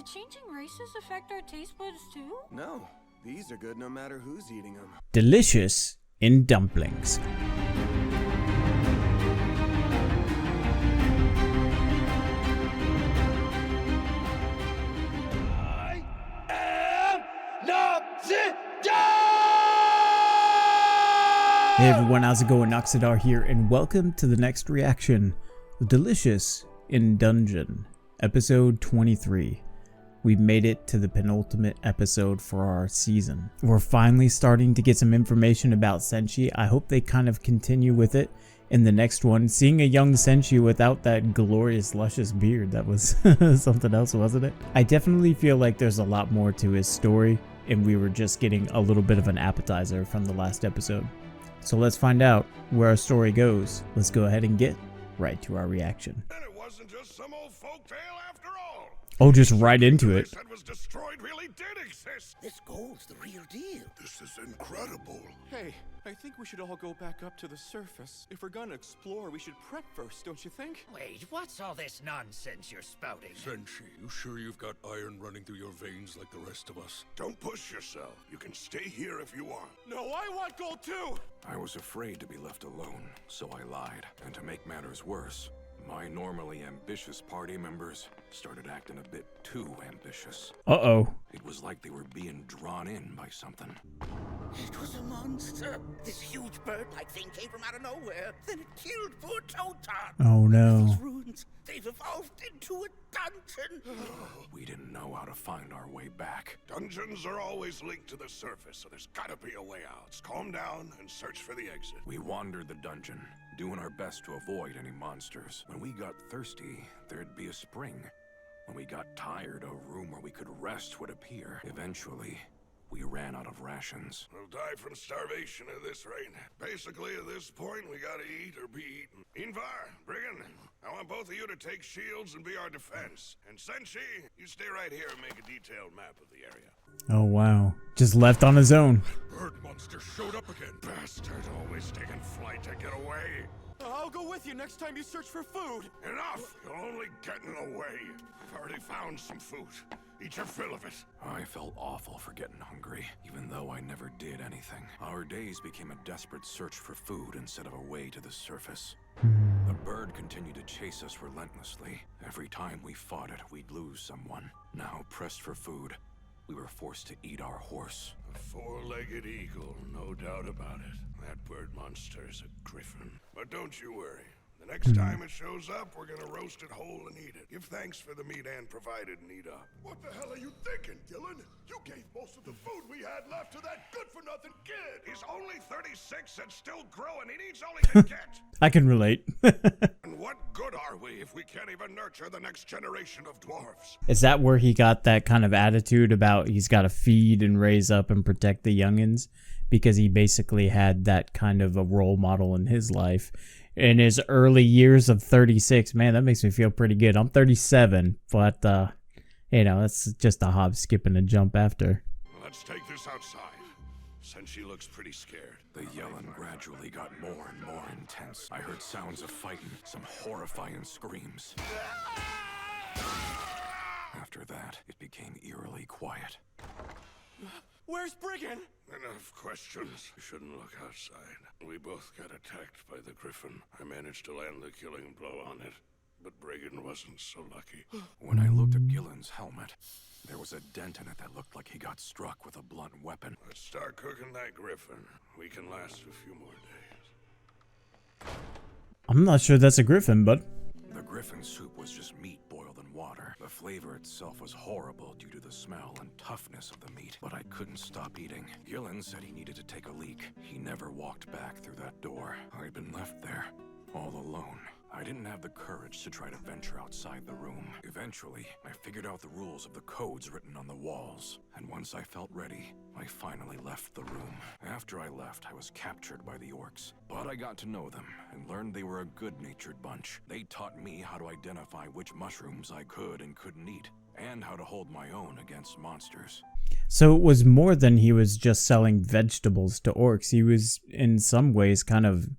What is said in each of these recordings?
changing races affect our taste buds too? No, these are good no matter who's eating them. Delicious in dumplings. I am Noxiddar! Hey everyone, how's it going? Noxiddar here, and welcome to the next reaction of Delicious in Dungeon, episode 23. We've made it to the penultimate episode for our season. We're finally starting to get some information about Senshi. I hope they kind of continue with it in the next one. Seeing a young Senshi without that glorious, luscious beard, that was something else, wasn't it? I definitely feel like there's a lot more to his story, and we were just getting a little bit of an appetizer from the last episode. So let's find out where our story goes. Let's go ahead and get right to our reaction. And it wasn't just some old folktale after all. Oh, just right into it. That was destroyed really did exist. This gold's the real deal. This is incredible. Hey, I think we should all go back up to the surface. If we're gonna explore, we should prep first, don't you think? Wait, what's all this nonsense you're spouting? Senshi, you sure you've got iron running through your veins like the rest of us? Don't push yourself. You can stay here if you want. No, I want gold too! I was afraid to be left alone, so I lied. And to make matters worse, my normally ambitious party members started acting a bit too ambitious. Uh-oh. It was like they were being drawn in by something. It was a monster. This huge bird-like thing came from out of nowhere. Then it killed poor Totan. Oh no. These ruins, they've evolved into a dungeon. We didn't know how to find our way back. Dungeons are always linked to the surface, so there's gotta be a way out. Just calm down and search for the exit. We wandered the dungeon, doing our best to avoid any monsters. When we got thirsty, there'd be a spring. When we got tired, a room where we could rest would appear. Eventually, we ran out of rations. We'll die from starvation at this rate. Basically, at this point, we gotta eat or be eaten. Invar, Brigand, I want both of you to take shields and be our defense. And Senshi, you stay right here and make a detailed map of the area. Oh wow. Just left on his own. Bird monster showed up again. Bastard, always taking flight to get away. I'll go with you next time you search for food. Enough! You'll only get in the way. I've already found some food. Eat your fill of it. I felt awful for getting hungry, even though I never did anything. Our days became a desperate search for food instead of a way to the surface. The bird continued to chase us relentlessly. Every time we fought it, we'd lose someone. Now, pressed for food, we were forced to eat our horse. A four-legged eagle, no doubt about it. That bird monster's a griffin. But don't you worry. The next time it shows up, we're gonna roast it whole and eat it. Give thanks for the meat Ann provided and eat up. What the hell are you thinking, Gillen? You gave most of the food we had left to that good-for-nothing kid. He's only 36 and still growing. He needs all he can get. I can relate. And what good are we if we can't even nurture the next generation of dwarves? Is that where he got that kind of attitude about he's got to feed and raise up and protect the youngins? Because he basically had that kind of a role model in his life. In his early years of 36, man, that makes me feel pretty good. I'm 37, but, you know, that's just a hop, skip, and a jump after. Let's take this outside. Senshi looks pretty scared. The yelling gradually got more and more intense. I heard sounds of fighting, some horrifying screams. After that, it became eerily quiet. Where's Brigand? Enough questions. We shouldn't look outside. We both got attacked by the griffin. I managed to land the killing blow on it, but Brigand wasn't so lucky. When I looked at Gillen's helmet, there was a dent in it that looked like he got struck with a blunt weapon. Let's start cooking that griffin. We can last a few more days. I'm not sure that's a griffin, but... The Griffin Soup was just meat boiled in water. The flavor itself was horrible due to the smell and toughness of the meat, but I couldn't stop eating. Gillen said he needed to take a leak. He never walked back through that door. I'd been left there, all alone. I didn't have the courage to try to venture outside the room. Eventually, I figured out the rules of the codes written on the walls, and once I felt ready, I finally left the room. After I left, I was captured by the orcs, but I got to know them and learned they were a good-natured bunch. They taught me how to identify which mushrooms I could and couldn't eat, and how to hold my own against monsters. So it was more than he was just selling vegetables to orcs. He was, in some ways, kind of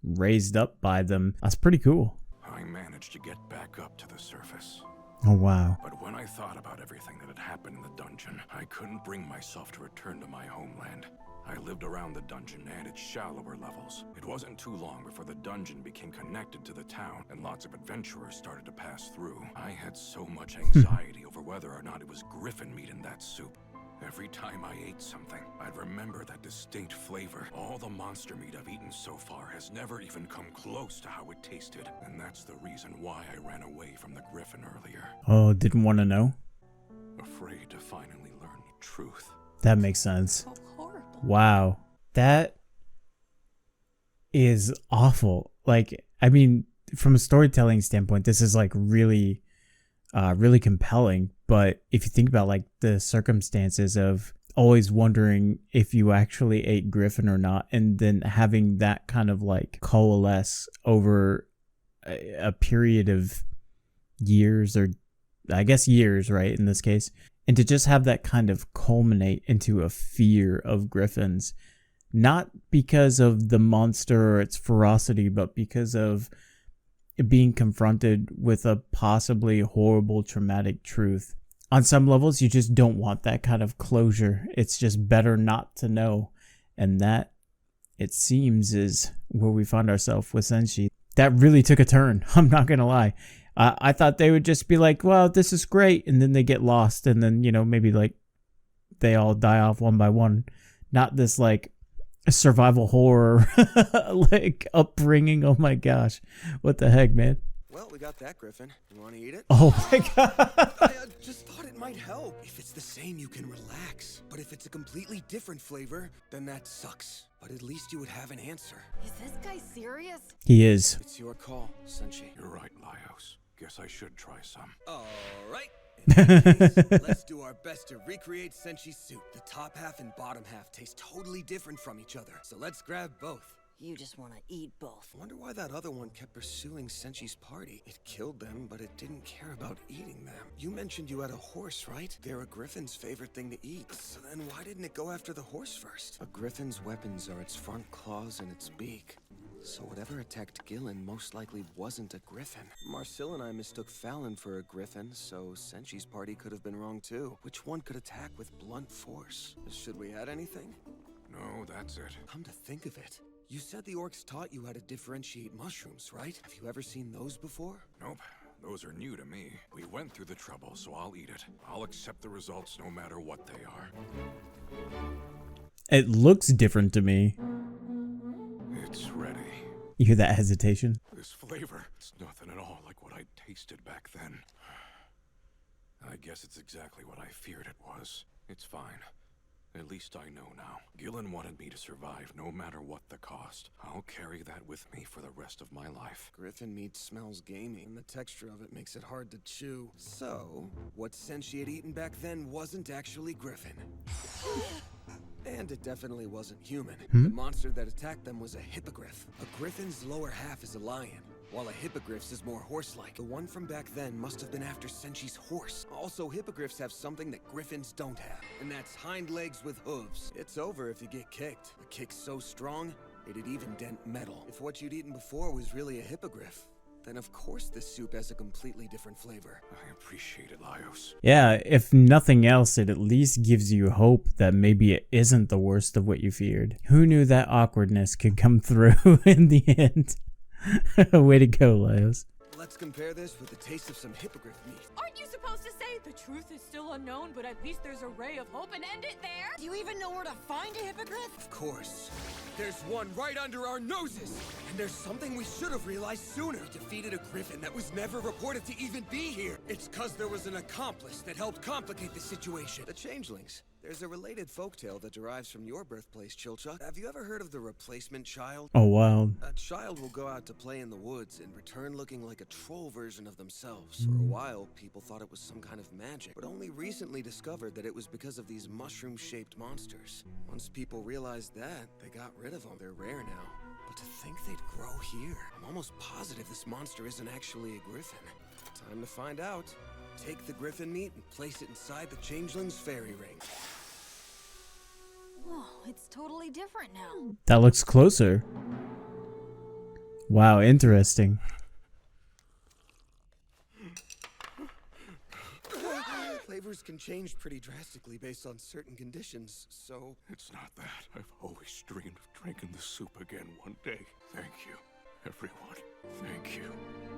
raised up by them. That's pretty cool. I managed to get back up to the surface. Oh, wow. But when I thought about everything that had happened in the dungeon, I couldn't bring myself to return to my homeland. I lived around the dungeon and its shallower levels. It wasn't too long before the dungeon became connected to the town and lots of adventurers started to pass through. I had so much anxiety over whether or not it was griffin meat in that soup. Every time I ate something, I'd remember that distinct flavor. All the monster meat I've eaten so far has never even come close to how it tasted. And that's the reason why I ran away from the griffin earlier. Oh, didn't want to know? Afraid to finally learn the truth. That makes sense. So horrible. Wow. That is awful. Like, I mean, from a storytelling standpoint, this is like really compelling. But if you think about like the circumstances of always wondering if you actually ate griffin or not, and then having that kind of like coalesce over a period of years, or I guess years, right, in this case, and to just have that kind of culminate into a fear of griffins, not because of the monster or its ferocity, but because of being confronted with a possibly horrible, traumatic truth. On some levels, you just don't want that kind of closure. It's just better not to know. And that, it seems, is where we find ourselves with Senshi. That really took a turn. I'm not going to lie. I thought they would just be like, well, this is great. And then they get lost. And then, you know, maybe like they all die off one by one. Not this like survival horror like upbringing. Oh my gosh. What the heck, man? Well, we got that, Griffin. You want to eat it? Oh my god. I just thought it might help. If it's the same, you can relax. But if it's a completely different flavor, then that sucks. But at least you would have an answer. Is this guy serious? He is. It's your call, Senshi. You're right, Laios. Guess I should try some. All right. In that case, let's do our best to recreate Senshi's soup. The top half and bottom half taste totally different from each other. So let's grab both. You just want to eat both. I wonder why that other one kept pursuing Senshi's party. It killed them, but it didn't care about eating them. You mentioned you had a horse, right? They're a griffin's favorite thing to eat. So then why didn't it go after the horse first? A griffin's weapons are its front claws and its beak. So whatever attacked Gillen most likely wasn't a griffin. Marcel and I mistook Fallon for a griffin, so Senshi's party could have been wrong too. Which one could attack with blunt force? Should we add anything? No, that's it. Come to think of it, you said the orcs taught you how to differentiate mushrooms, right? Have you ever seen those before? Nope. Those are new to me. We went through the trouble, so I'll eat it. I'll accept the results no matter what they are. It looks different to me. It's ready. You hear that hesitation? This flavor, it's nothing at all like what I tasted back then. I guess it's exactly what I feared it was. It's fine. At least I know now. Gillen wanted me to survive no matter what the cost. I'll carry that with me for the rest of my life. Griffin meat smells gamey, and the texture of it makes it hard to chew. So, what Senshi had eaten back then wasn't actually Griffin. And it definitely wasn't human. The monster that attacked them was a hippogriff. A griffin's lower half is a lion, while a hippogriff's is more horse-like. The one from back then must have been after Senshi's horse. Also, hippogriffs have something that griffins don't have, and that's hind legs with hooves. It's over if you get kicked. The kick's so strong, it'd even dent metal. If what you'd eaten before was really a hippogriff, then of course this soup has a completely different flavor. I appreciate it, Laios. Yeah, if nothing else, it at least gives you hope that maybe it isn't the worst of what you feared. Who knew that awkwardness could come through in the end? Way to go, Laios. Let's compare this with the taste of some hippogriff meat. Aren't you supposed to say the truth is still unknown, but at least there's a ray of hope and end it there? Do you even know where to find a hippogriff? Of course. There's one right under our noses. And there's something we should have realized sooner. We defeated a griffin that was never reported to even be here. It's cause there was an accomplice that helped complicate the situation. The changelings. There's a related folktale that derives from your birthplace, Chilcha. Have you ever heard of the replacement child? Oh, wow. A child will go out to play in the woods and return looking like a troll version of themselves. For a while, people thought it was some kind of magic, but only recently discovered that it was because of these mushroom-shaped monsters. Once people realized that, they got rid of them. They're rare now. But to think they'd grow here, I'm almost positive this monster isn't actually a griffin. Time to find out. Take the griffin meat and place it inside the changeling's fairy ring. Oh, it's totally different now. That looks closer. Wow, interesting. flavors can change pretty drastically based on certain conditions, so... It's not that. I've always dreamed of drinking the soup again one day. Thank you, everyone. Thank you.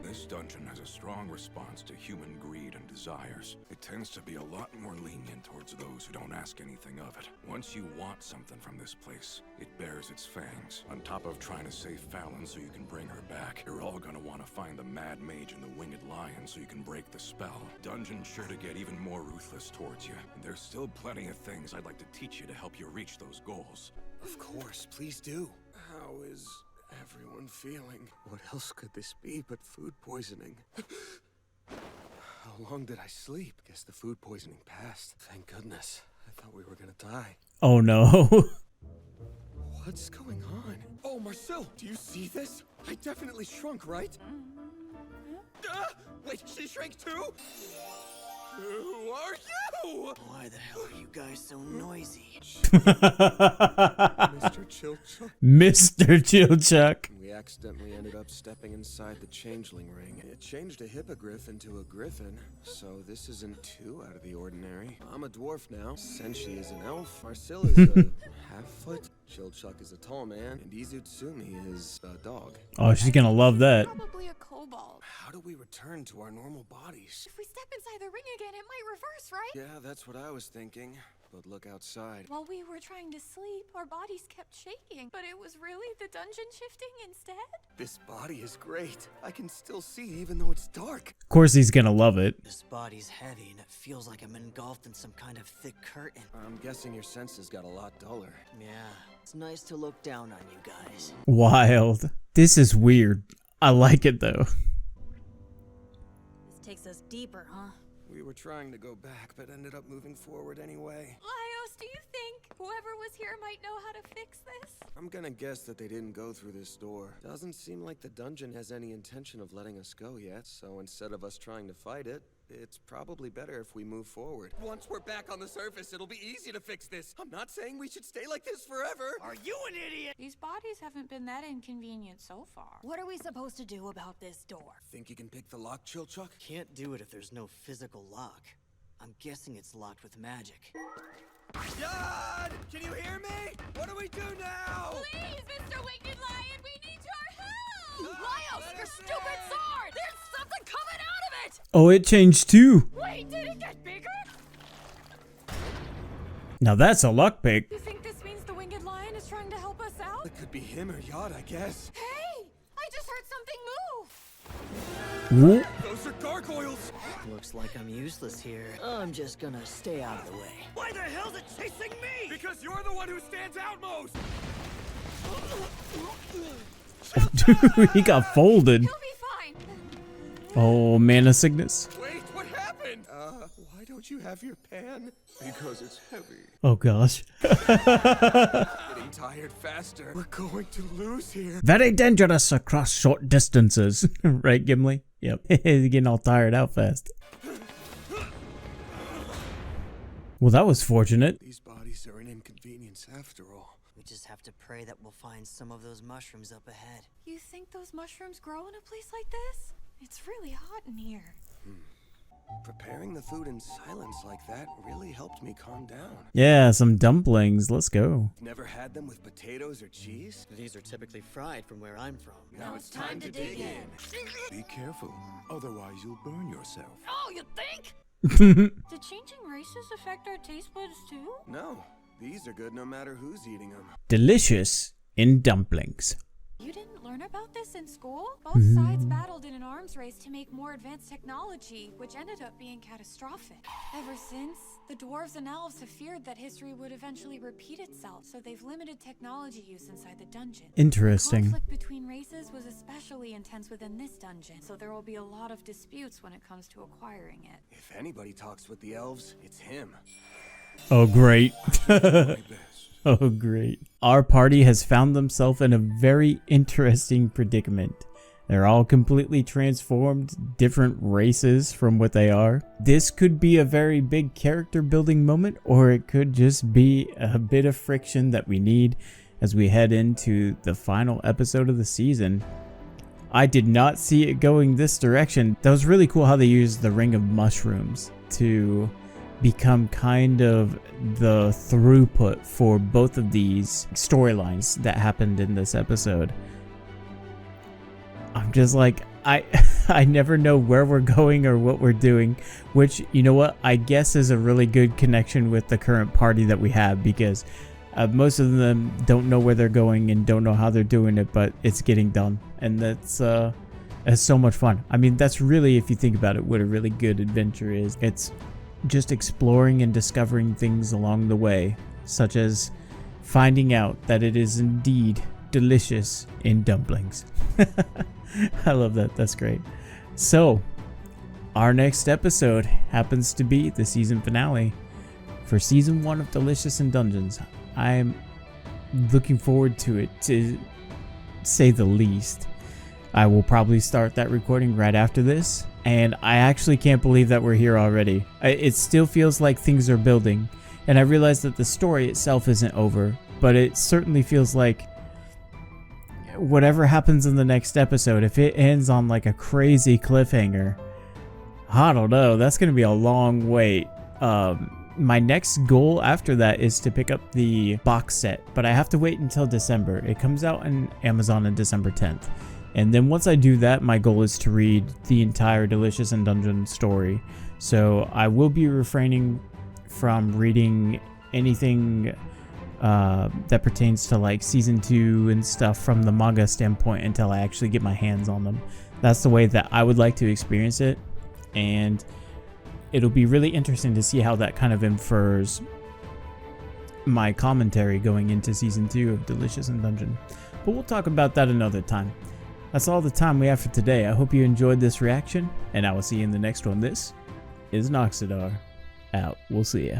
This dungeon has a strong response to human greed and desires. It tends to be a lot more lenient towards those who don't ask anything of it. Once you want something from this place, it bears its fangs. On top of trying to save Fallon so you can bring her back, you're all gonna want to find the Mad Mage and the Winged Lion so you can break the spell. Dungeon's sure to get even more ruthless towards you, and there's still plenty of things I'd like to teach you to help you reach those goals. Of course, please do. How is everyone feeling? What else could this be but food poisoning? How long did I sleep? Guess the food poisoning passed. Thank goodness. I thought we were gonna die. Oh no. What's going on? Oh, Marcel, do you see this? I definitely shrunk, right? Wait, she shrank too? Who are you? Why the hell are you guys so noisy? Mr. Chilchuck. Mr. Chilchuck. We accidentally ended up stepping inside the changeling ring. It changed a hippogriff into a griffin, so this isn't too out of the ordinary. I'm a dwarf now. Senshi is an elf. Marcel is a half-foot. Chilchuck is a tall man, and Izutsumi is a dog. Oh, she's gonna love that. Probably a kobold. How do we return to our normal bodies? If we step inside the ring again, it might reverse, right? Yeah, that's what I was thinking. But look outside. While we were trying to sleep, our bodies kept shaking. But it was really the dungeon shifting instead? This body is great. I can still see even though it's dark. Of course he's gonna love it. This body's heavy and it feels like I'm engulfed in some kind of thick curtain. I'm guessing your senses got a lot duller. Yeah, it's nice to look down on you guys. Wild. This is weird. I like it though. This takes us deeper, huh? We were trying to go back, but ended up moving forward anyway. Laios, do you think whoever was here might know how to fix this? I'm gonna guess that they didn't go through this door. Doesn't seem like the dungeon has any intention of letting us go yet, so instead of us trying to fight it, it's probably better if we move forward. Once we're back on the surface, it'll be easy to fix this. I'm not saying we should stay like this forever. Are you an idiot? These bodies haven't been that inconvenient so far. What are we supposed to do about this door? Think you can pick the lock, Chilchuck? Can't do it if there's no physical lock. I'm guessing it's locked with magic. Dad! Can you hear me? What do we do now? Please, Mr. Winged Lion, we need your help! Laios, your stupid sword! There's something coming out of it! Oh, it changed too. Wait, did it get bigger? Now that's a luck pick. You think this means the Winged Lion is trying to help us out? It could be him or Yod, I guess. Hey! I just heard something move! Whoa. Those are gargoyles! Looks like I'm useless here. I'm just gonna stay out of the way. Why the hell's it chasing me? Because you're the one who stands out most! Dude, he got folded. He'll be fine. Oh, mana sickness. Wait, what happened? Why don't you have your pan? Because it's heavy. Oh gosh. Getting tired faster. We're going to lose here. Very dangerous across short distances. Right, Gimli? Yep. He's getting all tired out fast. Well, that was fortunate. These bodies are an inconvenience after all. We just have to pray that we'll find some of those mushrooms up ahead. You think those mushrooms grow in a place like this? It's really hot in here. Preparing the food in silence like that really helped me calm down. Yeah, some dumplings. Let's go. Never had them with potatoes or cheese? These are typically fried from where I'm from. Now it's time to dig in. Be careful, otherwise you'll burn yourself. Oh, you think? Did changing races affect our taste buds too? No, these are good no matter who's eating them. Delicious in dumplings. You didn't learn about this in school? Both sides battled in an arms race to make more advanced technology, which ended up being catastrophic. Ever since, the dwarves and elves have feared that history would eventually repeat itself, so they've limited technology use inside the dungeon. Interesting. Conflict between races was especially intense within this dungeon, so there will be a lot of disputes when it comes to acquiring it. If anybody talks with the elves, it's him. Oh, great. My best. Oh, great. Our party has found themselves in a very interesting predicament. They're all completely transformed, different races from what they are. This could be a very big character building moment, or it could just be a bit of friction that we need as we head into the final episode of the season. I did not see it going this direction. That was really cool how they used the ring of mushrooms to become kind of the throughput for both of these storylines that happened in this episode. I'm just like, I never know where we're going or what we're doing, which, you know what, I guess is a really good connection with the current party that we have, because most of them don't know where they're going and don't know how they're doing it, but it's getting done, and that's so much fun. I mean, that's really, if you think about it, what a really good adventure is. It's just exploring and discovering things along the way, such as finding out that it is indeed delicious in dumplings. I love that. That's great. So, our next episode happens to be the season finale for season 1 of Delicious in Dungeons. I'm looking forward to it, to say the least. I will probably start that recording right after this, and I actually can't believe that we're here already. It still feels like things are building, and I realize that the story itself isn't over, but it certainly feels like whatever happens in the next episode, if it ends on like a crazy cliffhanger, I don't know, that's going to be a long wait. My next goal after that is to pick up the box set, but I have to wait until December. It comes out on Amazon on December 10th. And then once I do that, my goal is to read the entire Delicious in Dungeon story. So I will be refraining from reading anything that pertains to like season 2 and stuff from the manga standpoint until I actually get my hands on them. That's the way that I would like to experience it, and it'll be really interesting to see how that kind of infers my commentary going into season 2 of Delicious in Dungeon. But we'll talk about that another time. That's all the time we have for today. I hope you enjoyed this reaction, and I will see you in the next one. This is Noxiddar out. We'll see ya.